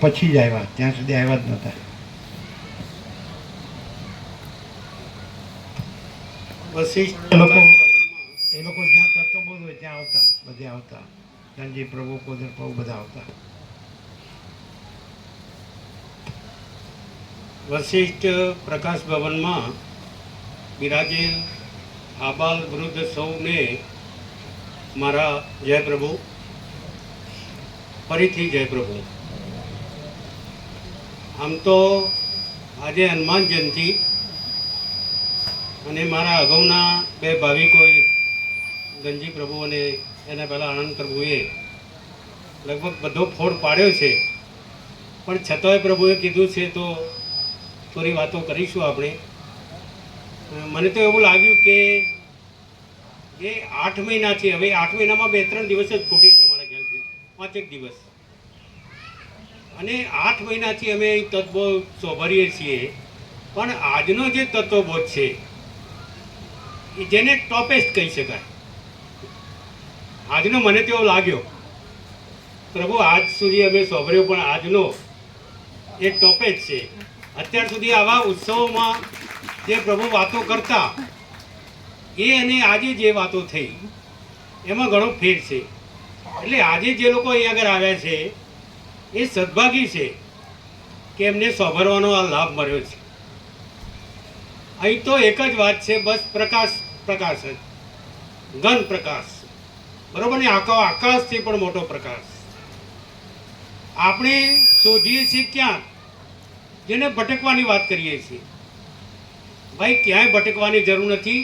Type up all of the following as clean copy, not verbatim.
પછી જ આવ્યા, ત્યાં સુધી આવ્યા જ નહોતા. એ લોકો જ્યાં તત્વબોધ હોય ત્યાં આવતા, બધે આવતા. ધનજી પ્રભુ, કોદર પ્રભુ બધા આવતા. વશિષ્ઠ પ્રકાશ ભવનમાં બિરાજેલ આબાલ વૃદ્ધ સૌને મારા જય પ્રભુ, ફરીથી જય પ્રભુ. આમ તો આજે હનુમાન જયંતિ અને મારા અગાઉના બે ભાવિકોએ ધનજી પ્રભુ અને એના પહેલાં આનંદ પ્રભુએ લગભગ બધો ફોડ પાડ્યો છે, પણ છતાંય પ્રભુએ કીધું છે તો થોડી વાતો કરીશું આપણે. મને તો એવું લાગ્યું કે એ 8 મહિનાથી, હવે 8 મહિનામાં 2-3 દિવસ જ ખૂટી છે અમારા ખ્યાલથી, 5 દિવસ. અને 8 મહિનાથી અમે તત્વબોધ સોભરીએ છીએ, પણ આજનો જે તત્વબોધ છે એ જેને ટોપેસ્ટ કહી શકાય, આજનો મને તેવો લાગ્યો. પ્રભુ આજ સુધી અમે સોભર્યો, પણ આજનો એ ટોપેસ્ટ છે. અત્યાર સુધી આવા ઉત્સવોમાં જે પ્રભુ વાતો કરતા એ અને આજે જે વાતો થઈ એમાં ઘણો ફેર છે. એટલે આજે જે લોકો અહીં આગળ આવ્યા છે એ સદભાગી છે કે એમને સોભરવાનો આ લાભ મળ્યો છે. અહીં તો એક જ વાત છે, બસ પ્રકાશ, પ્રકાશ જ, ઘન પ્રકાશ, બરોબર ને? આકાશથી પણ મોટો પ્રકાશ. આપણે શોધીએ છીએ ક્યાં? જેને ભટકવાની વાત કરીએ છીએ. ભાઈ, ક્યાંય ભટકવાની જરૂર નથી.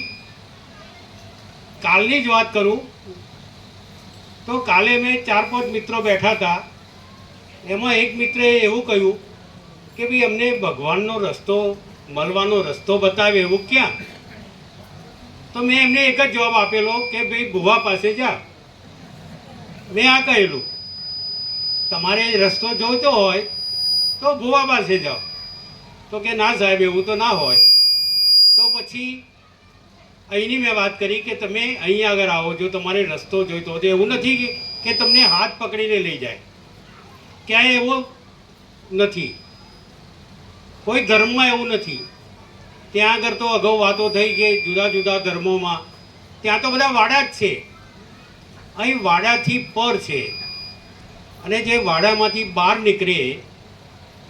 કાલની જ વાત કરું તો કાલે મેં 4-5 મિત્રો બેઠા હતા. એમાં એક મિત્રે એવું કહ્યું કે ભાઈ અમને ભગવાનનો રસ્તો મળવાનો રસ્તો બતાવે એવું ક્યાં? તો મેં એમને એક જ જવાબ આપેલો કે ભાઈ ભુવા પાસે જા. મેં આ કહેલું, તમારે રસ્તો જોઈતો હોય તો ભુવા પાસે જાઓ. તો કે ના સાહેબ, એવું તો ના હોય. તો પછી અહીંની મેં વાત કરી કે તમે અહીં આગળ આવો, જો તમારે રસ્તો જોઈતો હોય તો એવું નથી કે તમને હાથ પકડીને લઈ જાય. ક્યાંય એવું નથી, કોઈ ધર્મમાં એવું નથી. ત્યાં આગળ તો અગાઉ વાતો થઈ કે જુદા જુદા ધર્મોમાં ત્યાં તો બધા વાડા જ છે. અહીં વાડાથી પર છે, અને જે વાડામાંથી બહાર નીકળે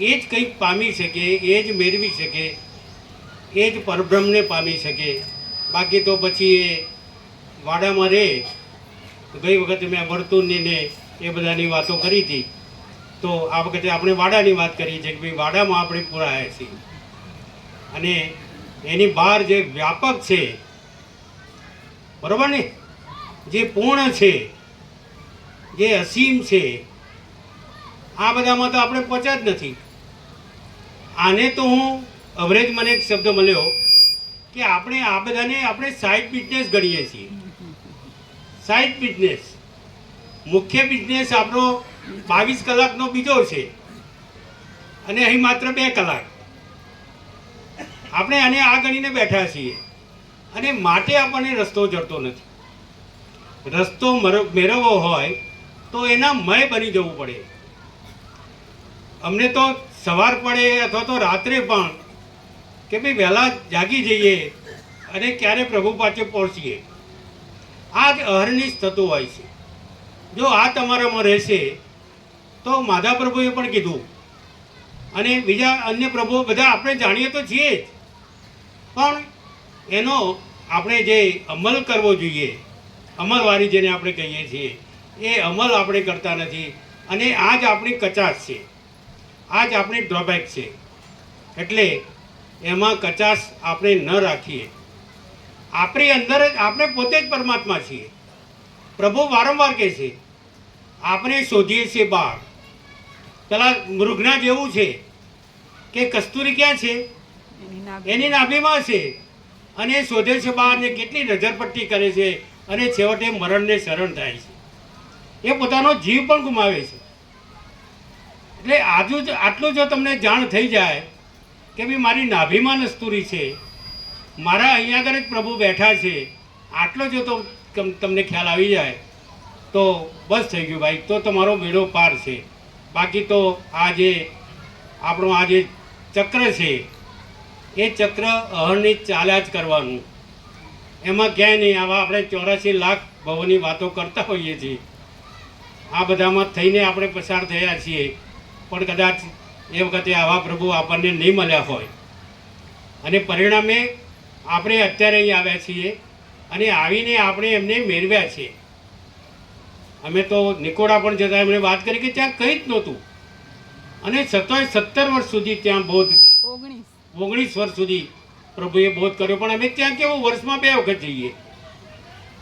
એ જ કંઈક પામી શકે, એ જ મેળવી શકે, એ જ પરબ્રહ્મને પામી શકે. બાકી તો પછી એ વાડામાં રહે. ગઈ વખતે મેં વર્તુળની ને એ બધાની વાતો કરી હતી, તો આ વખતે આપણે વાડાની વાત કરી છે કે ભાઈ વાડામાં આપણે પુરાયા છીએ. અને એની બહાર જે વ્યાપક છે, બરાબર ને, જે પૂર્ણ છે, જે અસીમ છે, આ બધામાં તો આપણે પહોંચ્યા જ નથી. આને તો હું અવરેજ, મને એક શબ્દ મળ્યો કે આપણે આ બધાને આપણે સાઇડ બિઝનેસ ગણીએ છીએ. Side business. મુખ્ય બિઝનેસ આપણો 22 કલાકનો બીજો છે, અને અહીં માત્ર 2 કલાક. આપણે આને આ ગણીને બેઠા છીએ, અને માટે આપણને રસ્તો જડતો નથી. રસ્તો મેળવવો હોય તો એના મય બની જવું પડે. અમને તો સવાર પડે અથવા તો રાત્રે પણ કે ભાઈ વહેલા જાગી જઈએ અને ક્યારે પ્રભુ પાસે પહોંચીએ, આ જ અહર્નિશ થતું હોય છે. જો આ તમારામાં રહેશે તો માધા પ્રભુએ પણ કીધું, અને બીજા અન્ય પ્રભુઓ બધા આપણે જાણીએ તો છીએ જ, પણ એનો આપણે જે અમલ કરવો જોઈએ, અમલવારી જેને આપણે કહીએ છીએ, એ અમલ આપણે કરતા નથી. અને આ જ આપણી કચાશ છે, આ જ આપણી ડ્રોબેક છે. એટલે એમાં કચાશ આપણે ન રાખીએ. આપણી અંદર જ આપણે પોતે જ પરમાત્મા છીએ. પ્રભુ વારંવાર કહે છે આપણે શોધીએ છીએ બહાર. પેલા મૃગના જેવું છે કે કસ્તુરી ક્યાં છે? એની નાભીમાં છે, અને એ શોધે છે બહાર, ને કેટલી નજરપટ્ટી કરે છે, અને છેવટે મરણને શરણ થાય છે. એ પોતાનો જીવ પણ ગુમાવે છે. એટલે આટલું જો તમને જાણ થઈ જાય કે ભાઈ મારી નાભીમાં નસ્તુરી છે, મારા અહીંયા આગળ જ પ્રભુ બેઠા છે, આટલો જો તો તમને ખ્યાલ આવી જાય તો બસ થઈ ગયું ભાઈ, તો તમારો બેડો પાર છે. બાકી તો આ જે આપણું આ જે ચક્ર છે એ ચક્ર અહર્નિશ ચાલ્યા જ કરવાનું, એમાં ક્યાંય નહીં. આવા આપણે 84 લાખ ભવોની વાતો કરતા હોઈએ છીએ, આ બધામાં થઈને આપણે પસાર થયા છીએ, પણ કદાચ એ વખતે આવા પ્રભુ આપણને નહીં મળ્યા હોય અને પરિણામે આપણે અત્યારે અહીં આવ્યા છીએ અને આવીને આપણે એમને મેળવ્યા છીએ. અમે તો નિકોડા પણ જતા એમણે વાત કરી કે ત્યાં કંઈ જ નહોતું અને છતાંય 17 વર્ષ સુધી ત્યાં બોધ 19 વર્ષ સુધી પ્રભુએ બોધ કર્યો. પણ અમે ત્યાં કેવું વર્ષમાં 2 વખત જઈએ,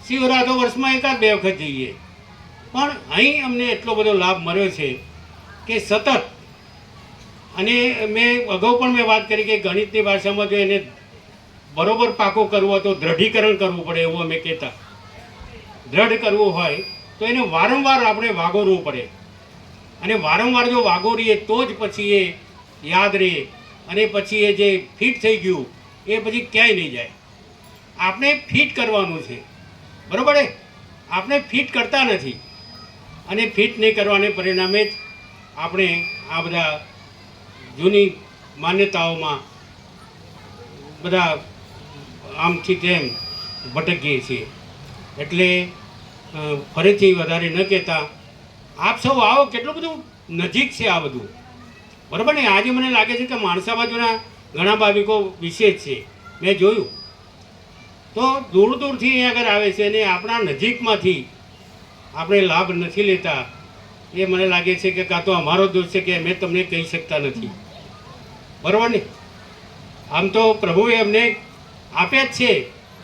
શિવરાતો વર્ષમાં 1-2 વખત જઈએ, પણ અહીં અમને એટલો બધો લાભ મળ્યો છે કે સતત. અને અગાઉ પણ મેં વાત કરી કે ગણિતની ભાષામાં જો એને બરોબર પાકો કરવો તો દ્રઢીકરણ કરવું પડે એવું અમે કહેતા. દ્રઢ કરવું હોય તો એને વારંવાર આપણે વાગોરવું પડે અને વારંવાર જો વાગોરીએ તો જ પછી એ યાદ રહે અને પછી એ જે ફિટ થઈ ગયું એ પછી ક્યાંય નહીં જાય. આપણે ફિટ કરવાનું છે, બરાબર છે? આપણે ફિટ કરતા નથી અને ફિટ નહીં કરવાને પરિણામે જ આપણે આ બધા જૂની માન્યતાઓમાં બધા આમથી તેમ ભટકીએ છીએ. એટલે ફરીથી વધારે ન કહેતા આપ સૌ આવો, કેટલું બધું નજીક છે આ બધું, બરાબર ને? આજે મને લાગે છે કે માણસા બાજુના ઘણા ભાવિકો વિશેષ છે, મેં જોયું તો દૂર દૂરથી અહીંયા આગળ આવે છે અને આપણા નજીકમાંથી આપણે લાભ નથી લેતા. એ મને લાગે છે કે કાં તો અમારો દોષ છે કે અમે તમને કહી શકતા નથી, બરાબર ને? આમ તો પ્રભુએ અમને આપ્યા જ છે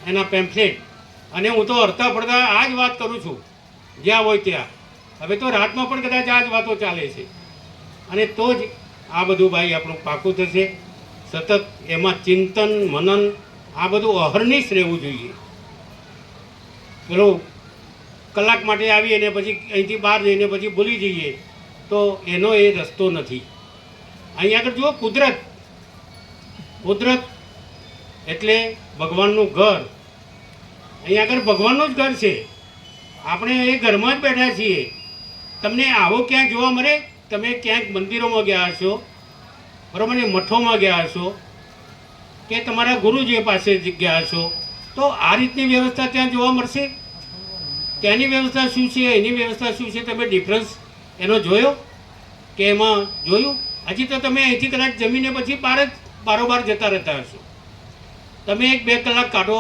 એના પેમ્ફલેટ, અને હું તો અડધા પડતા આ જ વાત કરું છું જ્યાં હોય ત્યાં. હવે તો રાતમાં પણ કદાચ આ જ વાતો ચાલે છે અને તો જ આ બધું ભાઈ આપણું પાકું થશે. સતત એમાં ચિંતન મનન આ બધું અહર્નિશ રહેવું જોઈએ. પેલો કલાક માટે આવી અને પછી અહીંથી બહાર જઈને પછી ભૂલી જઈએ તો એનો એ રસ્તો નથી. અહીં આગળ જુઓ, કુદરત એટલે ભગવાનનું ઘર. અહીં આગળ ભગવાનનું જ ઘર છે, આપણે એ ઘરમાં જ બેઠા છીએ. તમને આવો ક્યાંક જોવા મળે? તમે ક્યાંક મંદિરોમાં ગયા હશો, બરાબર ને, મઠોમાં ગયા હશો કે તમારા ગુરુજી પાસે ગયા હશો, તો આ રીતની વ્યવસ્થા ત્યાં જોવા મળશે? ત્યાંની વ્યવસ્થા શું છે, એની વ્યવસ્થા શું છે? તમે ડિફરન્સ એનો જોયો કે એમાં જોયું? હજી તો તમે અહીંથી કદાચ જમીને પછી બારોબાર જતા રહેતા હશો. તમે 1-2 કલાક કાઢો.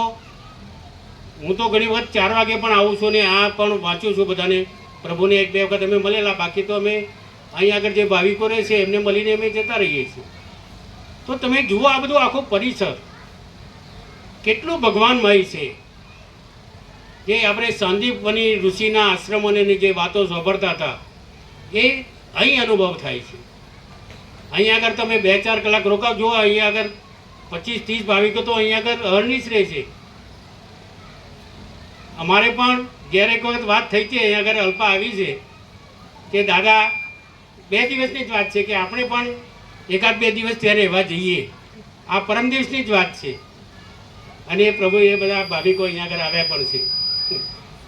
હું તો ઘણી વખત 4 વાગે પણ આવું છું ને આ પણ વાંચું છું બધાને. પ્રભુને 1-2 વખત અમે મળેલા, બાકી તો અમે અહીં આગળ જે ભાવિકો રહે છે એમને મળીને અમે જતા રહીએ છીએ. તો તમે જુઓ આ બધું આખો પરિસર કેટલું ભગવાનમય છે. જે આપણે સંદીપની ઋષિના આશ્રમોની જે વાતો સાંભળતા હતા એ અહીં અનુભવ થાય છે. અહીં આગળ તમે 2-4 કલાક રોકાવજો. અહીં આગળ 25-30 ભાવિકો તો અહીં આગળ અહર્નિશ રહે છે. અમારે પણ ઘેર એક વખત વાત થઈ છે, અહીં આગળ અલ્પા આવી છે કે દાદા 2 દિવસની જ વાત છે કે આપણે પણ 1-2 દિવસ ત્યાં રહેવા જઈએ. આ પરમ દિવસની જ વાત છે અને પ્રભુ એ બધા ભાવિકો અહીં આગળ આવ્યા પણ છે.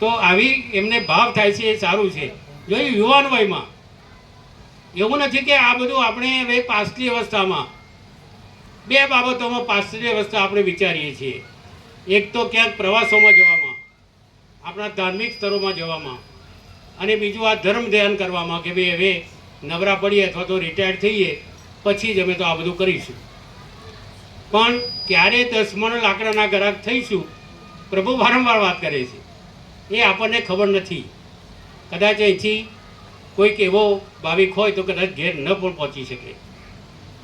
તો આવી એમને ભાવ થાય છે, એ સારું છે. જોયું યુવાન વયમાં એવું નથી કે આ બધું આપણે હવે પાછલી અવસ્થામાં 2 બાબતોમાં પાછલી અવસ્થા આપણે વિચારીએ છીએ. એક તો ક્યાંક પ્રવાસોમાં જવામાં, આપણા ધાર્મિક સ્થળોમાં જવામાં, અને બીજું આ ધર્મ ધ્યાન કરવામાં કે ભાઈ હવે નવરા પડીએ અથવા તો રિટાયર્ડ થઈએ પછી જ અમે તો આ બધું કરીશું. પણ ક્યારે 10 મણ લાકડાના ગ્રાહક થઈશું, પ્રભુ વારંવાર વાત કરે છે, એ આપણને ખબર નથી. કદાચ અહીંથી કોઈક એવો ભાવિક હોય તો કદાચ ઘેર ન પણ પહોંચી શકે.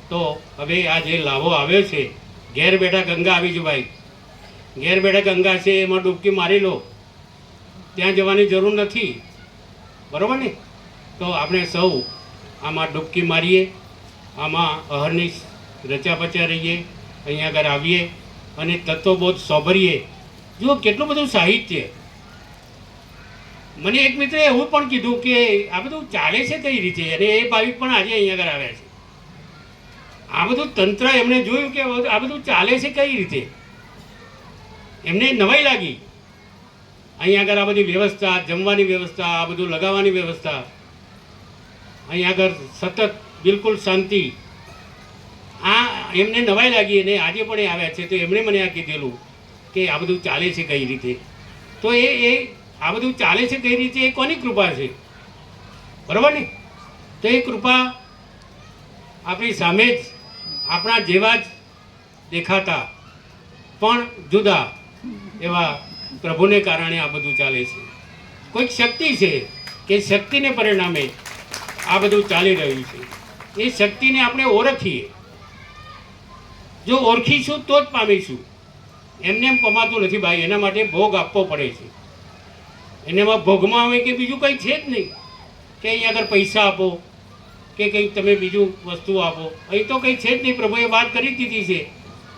તો હવે આ જે લાભો આવ્યો છે, ઘેર બેઠા ગંગા આવી જ ભાઈ. ઘેર બેઠા ગંગા છે, એમાં ડૂબકી મારી લો, ત્યાં જવાની જરૂર નથી, બરાબર ને? તો આપણે સૌ આમાં ડૂબકી મારીએ, આમાં અહર્નિશ રચ્યા પચ્યા રહીએ, અહીંયા આગળ આવીએ અને તત્વબોધ સોભરીએ. જુઓ કેટલું બધું સાહિત્ય. મને એક મિત્રે એવું પણ કીધું કે આ બધું ચાલે છે કઈ રીતે, અને એ ભાવિક પણ આજે અહીંયા આગળ આવ્યા છે. આ બધું તંત્ર એમણે જોયું કે આ બધું ચાલે છે કઈ રીતે, એમને નવાઈ લાગી. અહીંયા આગળ આ બધી વ્યવસ્થા, જમવાની વ્યવસ્થા, આ બધું લગાવવાની વ્યવસ્થા, અહીં આગળ સતત બિલકુલ શાંતિ. આ એમને નવાઈ લાગી અને આજે પણ એ આવ્યા છે તો એમણે મને આ કીધેલું કે આ બધું ચાલે છે કઈ રીતે. તો એ આ બધું ચાલે છે કઈ રીતે એ કોની કૃપા છે, બરાબર ને? તો એ કૃપા આપણી સામે જ આપણા જેવા જ દેખાતા પણ જુદા એવા પ્રભુને કારણે આ બધું ચાલે છે. કોઈક શક્તિ છે કે શક્તિને પરિણામે આ બધું ચાલી રહ્યું છે. એ શક્તિને આપણે ઓળખીએ. જો ઓળખીશું તો જ પામીશું. એમને એમ પમાતું નથી ભાઈ, એના માટે ભોગ આપવો પડે છે. એનામાં ભોગમાં આવે કે બીજું કંઈ છે જ નહીં કે અહીં આગળ પૈસા આપો કે કંઈક તમે બીજું વસ્તુ આપો. અહીં તો કંઈ છે જ નહીં. પ્રભુએ વાત કરી દીધી છે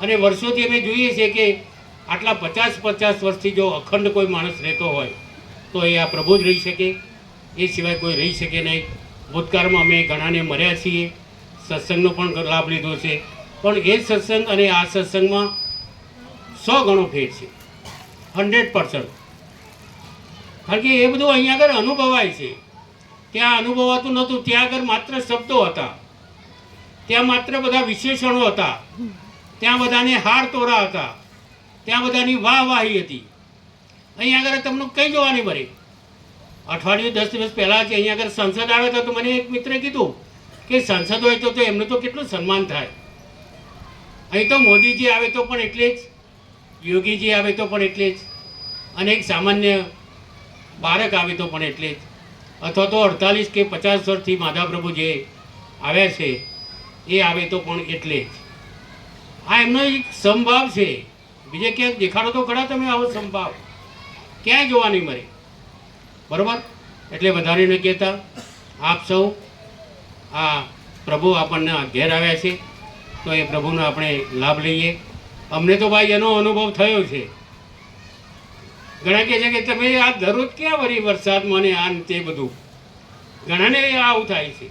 અને વર્ષોથી અમે જોઈએ છીએ કે આટલા 50 વર્ષથી જો અખંડ કોઈ માણસ રહેતો હોય તો એ આ પ્રભુ જ રહી શકે, એ સિવાય કોઈ રહી શકે નહીં. ભૂતકાળમાં અમે ઘણાને મર્યા છીએ, સત્સંગનો પણ લાભ લીધો છે, પણ એ સત્સંગ અને આ સત્સંગમાં 100 ગણો ફેર છે, 100%. કારણ કે એ બધું અહીંયા આગળ અનુભવાય છે. ત્યાં અનુભવાતું નહોતું. ત્યાં આગળ માત્ર શબ્દો હતા, ત્યાં માત્ર બધા વિશેષણો હતા, ત્યાં બધાને હાર તોરા હતા, ત્યાં બધાની વાહવાહી હતી. અહીંયા આગળ તમને કંઈ જોવા નહીં મળે. અઠવાડિયું 10 દિવસ પહેલાં જ અહીંયા આગળ સંસદ આવ્યા હતા તો મને એક મિત્રે કીધું કે સંસદ હોય તો એમનું તો કેટલું સન્માન થાય. અહીં તો મોદીજી આવે તો પણ એટલે જ, યોગીજી આવે તો પણ એટલે જ, અને એક સામાન્ય બાળક આવે તો પણ એટલે જ, અથવા તો 48 કે 50 વર્ષથી માધાપ્રભુ જે આવ્યા છે એ આવે તો પણ એટલે જ. આ એમનો એક સમભાવ છે. બીજે ક્યાંક દેખાડો તો ખરા તમે આવો સમભાવ, ક્યાંય જોવા નહીં મળે, બરાબર? એટલે વધારે ન કહેતા આપ સૌ આ પ્રભુ આપણને ઘેર આવ્યા છે તો એ પ્રભુનો આપણે લાભ લઈએ. અમને તો ભાઈ એનો અનુભવ થયો છે. ઘણા કહે છે કે તમે આ દરરોજ ક્યાં વળી વરસાદમાં ને આ તે બધું, ઘણાને આવું થાય છે.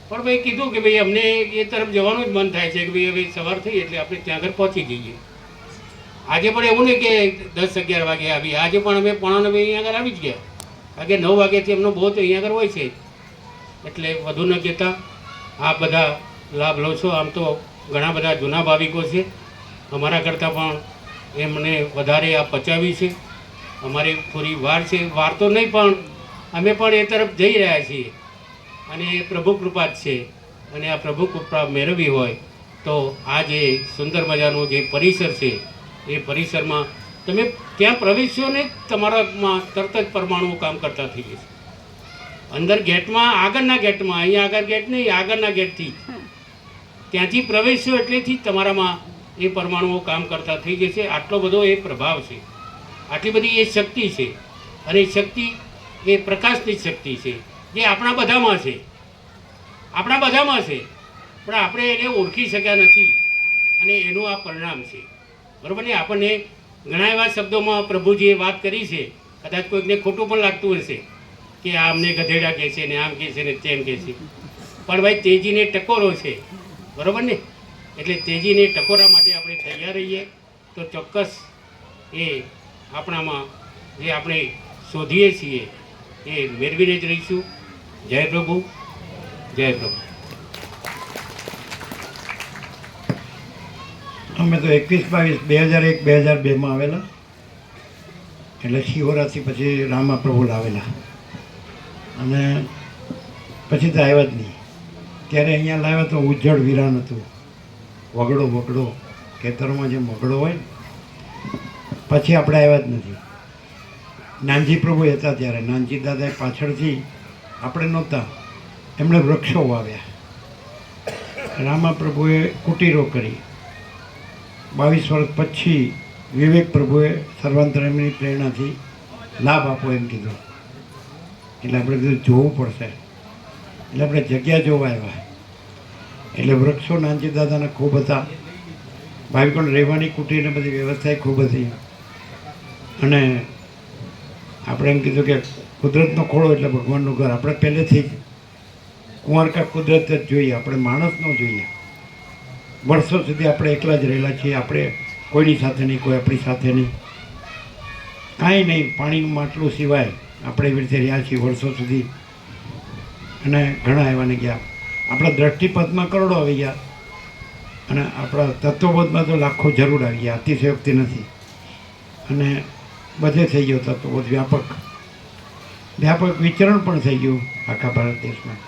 પણ ભાઈ કીધું કે ભાઈ અમને એ તરફ જવાનું જ મન થાય છે કે ભાઈ હવે સવાર થઈ એટલે આપણે ત્યાં આગળ પહોંચી જઈએ. આજે પણ એવું નહીં કે 10-11 વાગે આવી, આજે પણ અમે 9:45 અહીંયા આગળ આવી જ ગયા. કારણ કે 9 વાગ્યાથી એમનો બહુ તો અહીંયા આગળ હોય છે. એટલે વધુ ન કહેતા આ બધા લાભ લો છો. આમ તો ઘણા બધા જૂના ભાવિકો છે, અમારા કરતાં પણ એમને વધારે આ પચાવી છે. અમારી થોડી વાર છે, વાર તો નહીં પણ અમે પણ એ તરફ જઈ રહ્યા છીએ અને એ પ્રભુ કૃપા જ છે. અને આ પ્રભુ કૃપા મેળવી હોય તો આ જે સુંદર મજાનું જે પરિસર છે એ પરિસરમાં તમે ત્યાં પ્રવેશો ને તમારામાં તરત જ પરમાણુઓ કામ કરતા થઈ જશે. અંદર ગેટમાં, આગળના ગેટમાં, અહીંયા આગળ ગેટ નહીં, આગળના ગેટથી ત્યાંથી પ્રવેશો એટલેથી તમારામાં એ પરમાણુઓ કામ કરતા થઈ જશે. આટલો બધો એ પ્રભાવ છે, આટલી બધી એ શક્તિ છે. અને શક્તિ એ પ્રકાશની શક્તિ છે જે આપણા બધામાં છે, આપણા બધામાં છે, પણ આપણે એને ઓળખી શક્યા નથી અને એનું આ પરિણામ છે, બરાબર ને? આપણને ઘણા એવા શબ્દોમાં પ્રભુજીએ વાત કરી છે, કદાચ કોઈકને ખોટું પણ લાગતું હશે કે આ અમને ગધેડા કહે છે ને આમ કહે છે ને તેમ કહે છે, પણ ભાઈ તેજીને ટકોરો છે, બરાબર ને? એટલે તેજીને ટકોરા માટે આપણે તૈયાર રહીએ તો ચોક્કસ એ આપણામાં જે આપણે શોધીએ છીએ એ મેળવીને જ રહીશું. જય પ્રભુ, જય પ્રભુ. અમે તો 21-22-2001-2002 આવેલા, એટલે શિવરાત્રિ પછી રામાપ્રભુ લાવેલા અને પછી તો આવ્યા જ નહીં. ત્યારે અહીંયા લાવ્યા તો ઉજ્જડ વિરાન હતું, વગડો ખેતરોમાં જે વગડો હોય ને. પછી આપણે આવ્યા જ નથી. નાનજી પ્રભુ હતા ત્યારે, નાનજી દાદાએ પાછળથી, આપણે નહોતા, એમણે વૃક્ષો વાવ્યા. રામાપ્રભુએ કુટીરો કરી. 22 વર્ષ પછી વિવેક પ્રભુએ સર્વાંતરયામીની પ્રેરણાથી લાભ આપો એમ કીધું. એટલે આપણે કીધું જોવું પડશે. એટલે આપણે જગ્યા જોવા આવ્યા. એટલે વૃક્ષો નાનજી દાદાના ખૂબ હતા. ભાવિકોને રહેવાની કુટીરને બધી વ્યવસ્થા ખૂબ હતી. અને આપણે એમ કીધું કે કુદરતનો ખોળો એટલે ભગવાનનું ઘર. આપણે પહેલેથી જ કુંવારકા કુદરત જ જોઈએ, આપણે માણસ ન જોઈએ. વર્ષો સુધી આપણે એકલા જ રહેલા છીએ. આપણે કોઈની સાથે નહીં, કોઈ આપણી સાથે નહીં, કાંઈ નહીં. પાણીનું માટલું સિવાય આપણે એવી રીતે રહ્યા છીએ વર્ષો સુધી. અને ઘણા એવાને ગયા. આપણા દ્રષ્ટિપથમાં કરોડો આવી ગયા અને આપણા તત્વબોધમાં તો લાખો જરૂર આવી ગયા, અતિશયોક્તિ નથી. અને બધે થઈ ગયો તત્વબોધ વ્યાપક વિચરણ પણ થઈ ગયું આખા ભારત દેશમાં.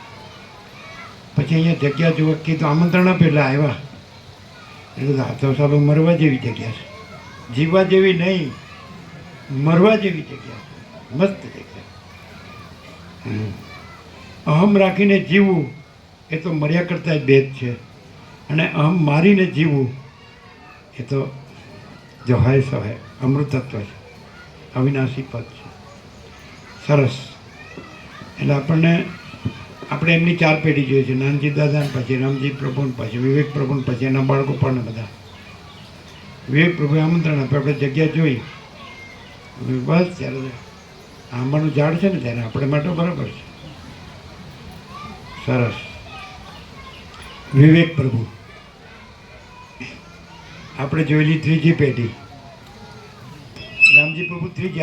પછી અહીંયા જગ્યા જોવા કીધું, આમંત્રણ આપેલા આવ્યા એટલે આ તો સાલું મરવા જેવી જગ્યા છે, જીવવા જેવી નહીં, મરવા જેવી જગ્યા છે, મસ્ત જગ્યા. અહમ રાખીને જીવવું એ તો મર્યા કરતાં જ ભેદ છે, અને અહમ મારીને જીવવું એ તો જોહાય સહાય અમૃતત્વ છે, અવિનાશી પદ છે. સરસ. એટલે આપણે એમની 4 પેઢી જોઈએ છે, નાનજી દાદા પછી રામજી પ્રભુ પછી વિવેક પ્રભુ પછી એના બાળકો પણ બધા. વિવેક પ્રભુએ આમંત્રણ આપ્યું, આપણે જગ્યા જોઈ, બસ ત્યારે આંબાનું ઝાડ છે ને ત્યારે આપણે માટે બરાબર છે. સરસ. વિવેક પ્રભુ આપણે જોયેલી 3જી પેઢી, રામજી પ્રભુ 3જી,